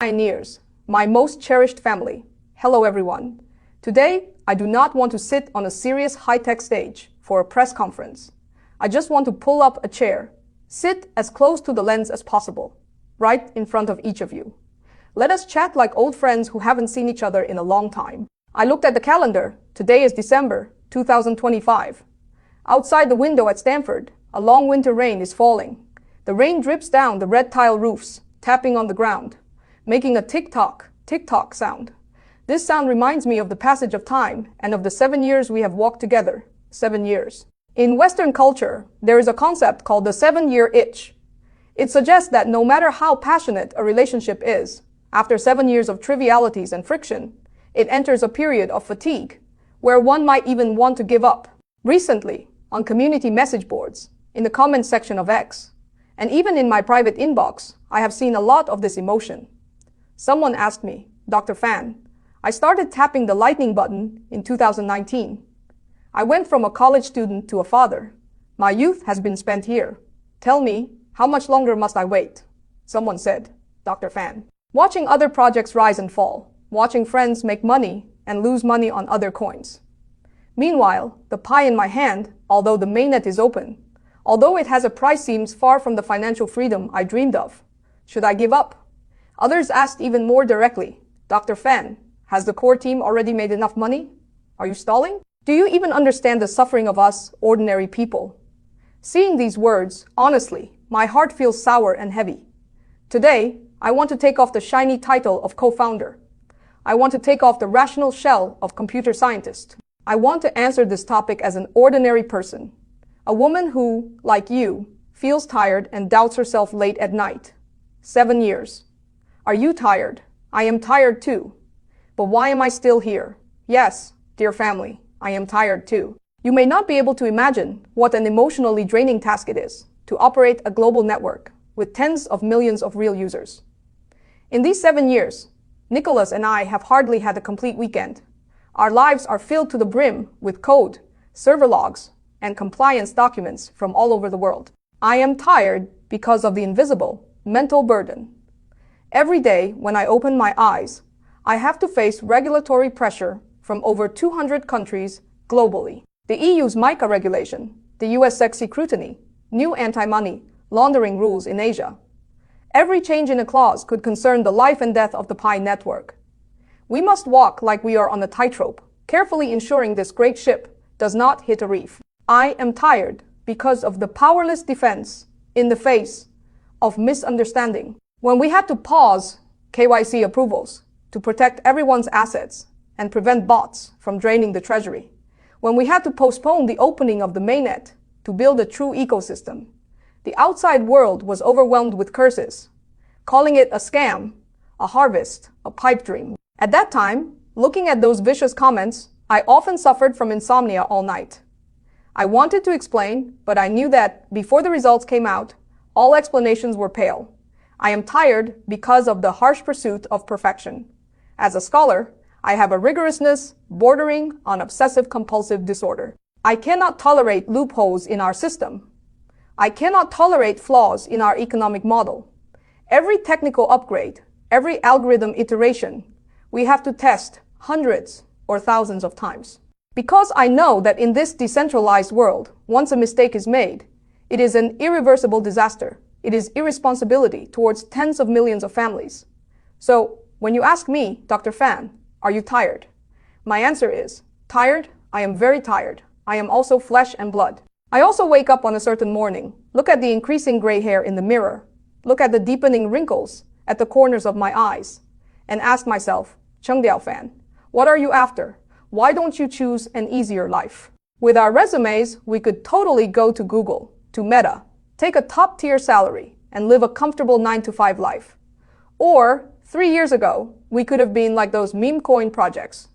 Pioneers, my most cherished family. Hello everyone. Today, I do not want to sit on a serious high-tech stage for a press conference. I just want to pull up a chair, sit as close to the lens as possible, right in front of each of you. Let us chat like old friends who haven't seen each other in a long time. I looked at the calendar. Today is December 2025. Outside the window at Stanford, a long winter rain is falling. The rain drips down the red tile roofs, tapping on the ground, making a tick-tock, tick-tock sound. This sound reminds me of the passage of time and of the 7 years we have walked together. 7 years. In Western culture, there is a concept called the 7-year itch. It suggests that no matter how passionate a relationship is, after 7 years of trivialities and friction, it enters a period of fatigue, where one might even want to give up. Recently, on community message boards, in the comments section of X, and even in my private inbox, I have seen a lot of this emotion. Someone asked me, Dr. Fan, I started tapping the lightning button in 2019. I went from a college student to a father. My youth has been spent here. Tell me, how much longer must I wait? Someone said, Dr. Fan. Watching other projects rise and fall, watching friends make money and lose money on other coins. Meanwhile, the pie in my hand, although the mainnet is open, although it has a price, seems far from the financial freedom I dreamed of. Should I give up? Others asked even more directly, Dr. Fan, has the core team already made enough money? Are you stalling? Do you even understand the suffering of us, ordinary people? Seeing these words, honestly, my heart feels sour and heavy. Today, I want to take off the shiny title of co-founder. I want to take off the rational shell of computer scientist. I want to answer this topic as an ordinary person. A woman who, like you, feels tired and doubts herself late at night. 7 years. Are you tired? I am tired too. But why am I still here? Yes, dear family, I am tired too. You may not be able to imagine what an emotionally draining task it is to operate a global network with tens of millions of real users. In these 7 years, Nicholas and I have hardly had a complete weekend. Our lives are filled to the brim with code, server logs, and compliance documents from all over the world. I am tired because of the invisible mental burden. Every day when I open my eyes, I have to face regulatory pressure from over 200 countries globally. The EU's MiCA regulation, the US SEC scrutiny, new anti-money laundering rules in Asia. Every change in a clause could concern the life and death of the Pi network. We must walk like we are on a tightrope, carefully ensuring this great ship does not hit a reef. I am tired because of the powerless defense in the face of misunderstanding. When we had to pause KYC approvals to protect everyone's assets and prevent bots from draining the treasury. When we had to postpone the opening of the mainnet to build a true ecosystem. The outside world was overwhelmed with curses, calling it a scam, a harvest, a pipe dream. At that time, looking at those vicious comments, I often suffered from insomnia all night. I wanted to explain, but I knew that before the results came out, all explanations were pale. I am tired because of the harsh pursuit of perfection. As a scholar, I have a rigorousness bordering on obsessive-compulsive disorder. I cannot tolerate loopholes in our system. I cannot tolerate flaws in our economic model. Every technical upgrade, every algorithm iteration, we have to test hundreds or thousands of times. Because I know that in this decentralized world, once a mistake is made, it is an irreversible disaster. It is irresponsibility towards tens of millions of families. So, when you ask me, Dr. Fan, are you tired? My answer is, tired? I am very tired. I am also flesh and blood. I also wake up on a certain morning, look at the increasing gray hair in the mirror, look at the deepening wrinkles at the corners of my eyes, and ask myself, Chengdiao Fan, what are you after? Why don't you choose an easier life? With our resumes, we could totally go to Google, to Meta, take a top-tier salary, and live a comfortable 9-to-5 life. Or, 3 years ago, we could have been like those meme coin projects.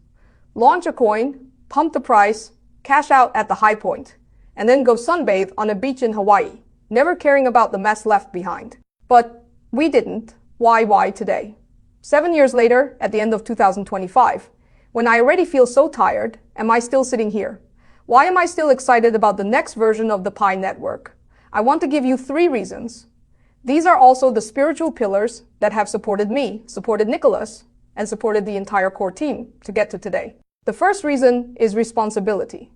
Launch a coin, pump the price, cash out at the high point, and then go sunbathe on a beach in Hawaii, never caring about the mess left behind. But we didn't. Why today? 7 years later, at the end of 2025, when I already feel so tired, am I still sitting here? Why am I still excited about the next version of the Pi network? I want to give you 3 reasons. These are also the spiritual pillars that have supported me, supported Nicholas, and supported the entire core team to get to today. The first reason is responsibility.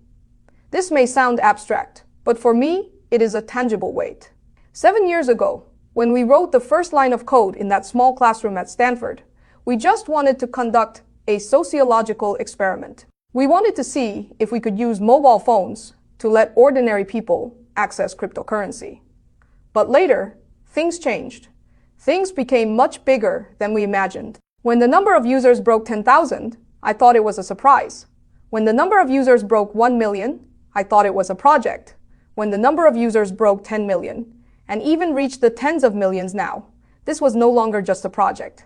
This may sound abstract, but for me, it is a tangible weight. 7 years ago, when we wrote the first line of code in that small classroom at Stanford, we just wanted to conduct a sociological experiment. We wanted to see if we could use mobile phones to let ordinary people access cryptocurrency. But later, things changed. Things became much bigger than we imagined. When the number of users broke 10,000, I thought it was a surprise. When the number of users broke 1 million, I thought it was a project. When the number of users broke 10 million, and even reached the tens of millions now, this was no longer just a project.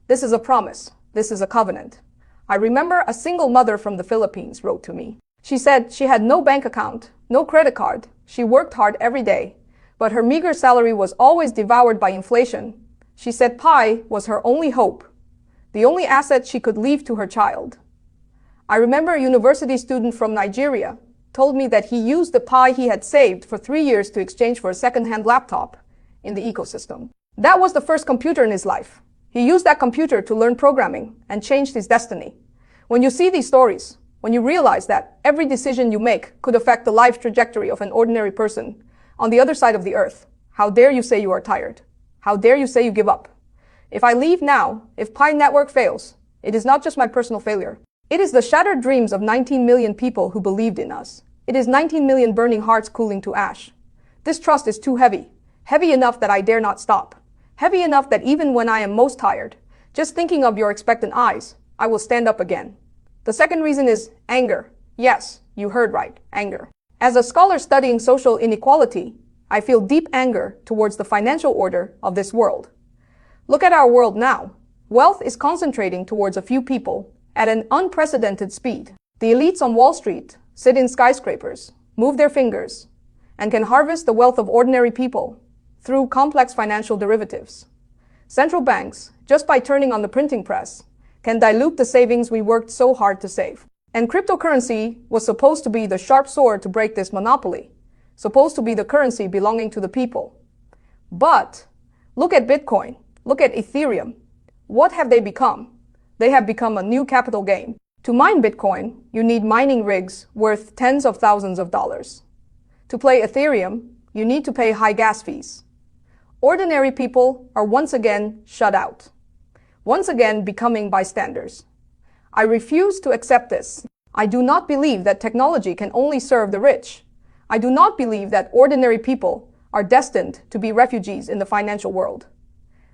This is a promise. This is a covenant. I remember a single mother from the Philippines wrote to me. She said she had no bank account, no credit card. She worked hard every day, but her meager salary was always devoured by inflation. She said Pi was her only hope, the only asset she could leave to her child. I remember a university student from Nigeria told me that he used the Pi he had saved for 3 years to exchange for a second-hand laptop in the ecosystem. That was the first computer in his life. He used that computer to learn programming and changed his destiny. When you see these stories, when you realize that every decision you make could affect the life trajectory of an ordinary person on the other side of the earth, how dare you say you are tired? How dare you say you give up? If I leave now, if Pi Network fails, it is not just my personal failure. It is the shattered dreams of 19 million people who believed in us. It is 19 million burning hearts cooling to ash. This trust is too heavy, heavy enough that I dare not stop, heavy enough that even when I am most tired, just thinking of your expectant eyes, I will stand up again. The second reason is anger. Yes, you heard right, anger. As a scholar studying social inequality, I feel deep anger towards the financial order of this world. Look at our world now. Wealth is concentrating towards a few people at an unprecedented speed. The elites on Wall Street sit in skyscrapers, move their fingers, and can harvest the wealth of ordinary people through complex financial derivatives. Central banks, just by turning on the printing press, can dilute the savings we worked so hard to save. And cryptocurrency was supposed to be the sharp sword to break this monopoly, supposed to be the currency belonging to the people. But look at Bitcoin, look at Ethereum. What have they become? They have become a new capital game. To mine Bitcoin, you need mining rigs worth tens of thousands of dollars. To play Ethereum, you need to pay high gas fees. Ordinary people are once again shut out, once again becoming bystanders. I refuse to accept this. I do not believe that technology can only serve the rich. I do not believe that ordinary people are destined to be refugees in the financial world.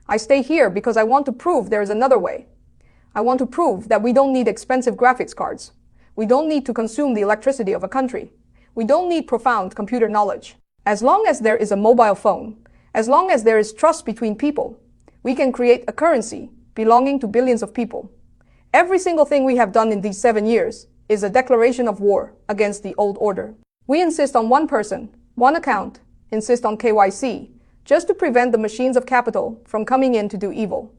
I stay here because I want to prove there is another way. I want to prove that we don't need expensive graphics cards. We don't need to consume the electricity of a country. We don't need profound computer knowledge. As long as there is a mobile phone, as long as there is trust between people, we can create a currency belonging to billions of people. Every single thing we have done in these 7 years is a declaration of war against the old order. We insist on one person, one account, insist on KYC, just to prevent the machines of capital from coming in to do evil.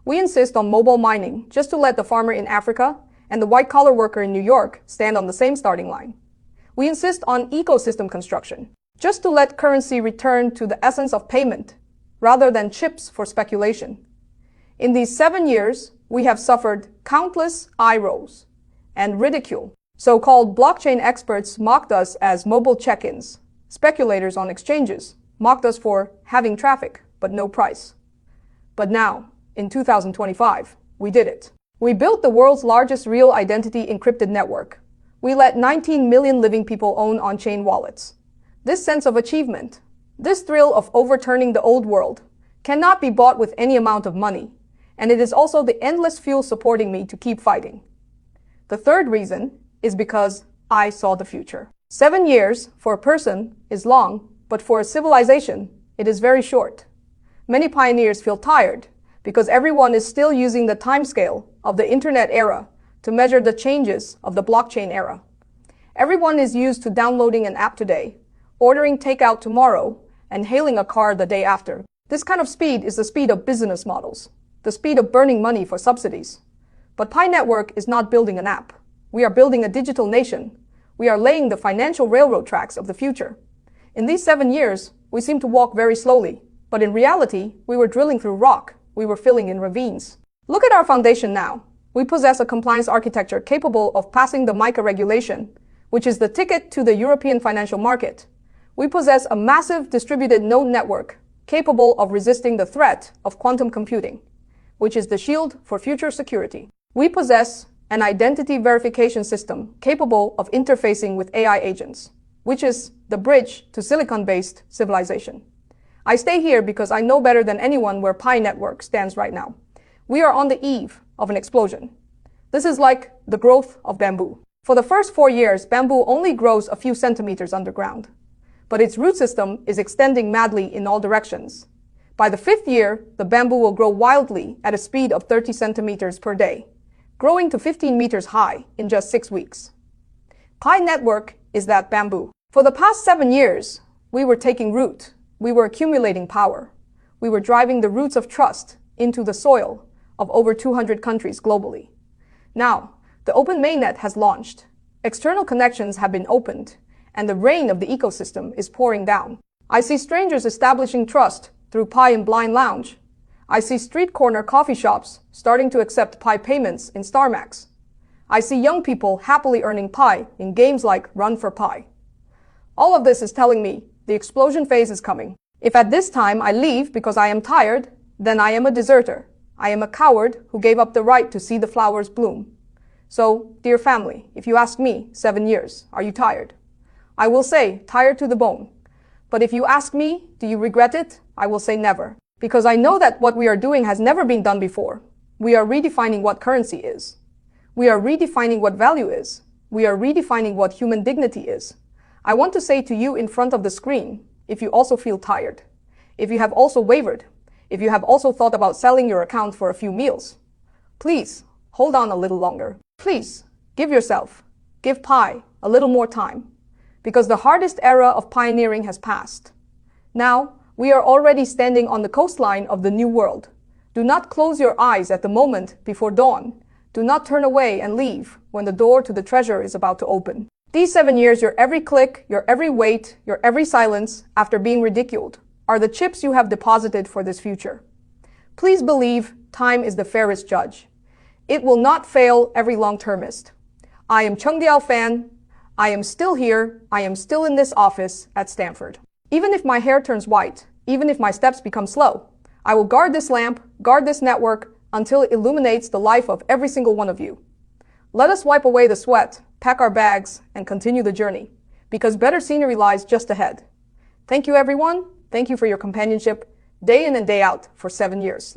We insist on mobile mining just to let the farmer in Africa and the white-collar worker in New York stand on the same starting line. We insist on ecosystem construction, just to let currency return to the essence of payment, rather than chips for speculation. In these 7 years, we have suffered countless eye rolls and ridicule. So-called blockchain experts mocked us as mobile check-ins. Speculators on exchanges mocked us for having traffic, but no price. But now, in 2025, we did it. We built the world's largest real identity encrypted network. We let 19 million living people own on-chain wallets. This sense of achievement, this thrill of overturning the old world, cannot be bought with any amount of money, and it is also the endless fuel supporting me to keep fighting. The third reason is because I saw the future. 7 years for a person is long, but for a civilization, it is very short. Many pioneers feel tired because everyone is still using the timescale of the internet era to measure the changes of the blockchain era. Everyone is used to downloading an app today, ordering takeout tomorrow, and hailing a car the day after. This kind of speed is the speed of business models, the speed of burning money for subsidies. But Pi Network is not building an app. We are building a digital nation. We are laying the financial railroad tracks of the future. In these 7 years, we seem to walk very slowly, But in reality, we were drilling through rock, we were filling in ravines. Look at our foundation now. We possess a compliance architecture capable of passing the MiCA regulation, which is the ticket to the European financial market. We possess a massive distributed node network capable of resisting the threat of quantum computing, which is the shield for future security. We possess an identity verification system capable of interfacing with AI agents, which is the bridge to silicon-based civilization. I stay here because I know better than anyone where Pi Network stands right now. We are on the eve of an explosion. This is like the growth of bamboo. For the first 4 years, bamboo only grows a few centimeters underground, but its root system is extending madly in all directions. By the 5th year, the bamboo will grow wildly at a speed of 30 centimeters per day, growing to 15 meters high in just 6 weeks. Pi Network is that bamboo. For the past 7 years, we were taking root. We were accumulating power. We were driving the roots of trust into the soil of over 200 countries globally. Now, the open mainnet has launched. External connections have been opened, and the rain of the ecosystem is pouring down. I see strangers establishing trust through Pi in Blind Lounge. I see street corner coffee shops starting to accept Pi payments in StarMax. I see young people happily earning Pi in games like Run for Pi. All of this is telling me the explosion phase is coming. If at this time I leave because I am tired, then I am a deserter. I am a coward who gave up the right to see the flowers bloom. So, dear family, if you ask me, 7 years, are you tired? I will say, tired to the bone. But if you ask me, do you regret it? I will say never. Because I know that what we are doing has never been done before. We are redefining what currency is. We are redefining what value is. We are redefining what human dignity is. I want to say to you in front of the screen, if you also feel tired, if you have also wavered, if you have also thought about selling your account for a few meals, please hold on a little longer. Please give yourself, give Pi a little more time, because the hardest era of pioneering has passed. Now, we are already standing on the coastline of the new world. Do not close your eyes at the moment before dawn. Do not turn away and leave when the door to the treasure is about to open. These 7 years, your every click, your every wait, your every silence after being ridiculed are the chips you have deposited for this future. Please believe time is the fairest judge. It will not fail every long-termist. I am Chung Diao Fan. I am still here. I am still in this office at Stanford. Even if my hair turns white, even if my steps become slow, I will guard this lamp, guard this network until it illuminates the life of every single one of you. Let us wipe away the sweat, pack our bags, and continue the journey, because better scenery lies just ahead. Thank you, everyone. Thank you for your companionship, day in and day out, for 7 years.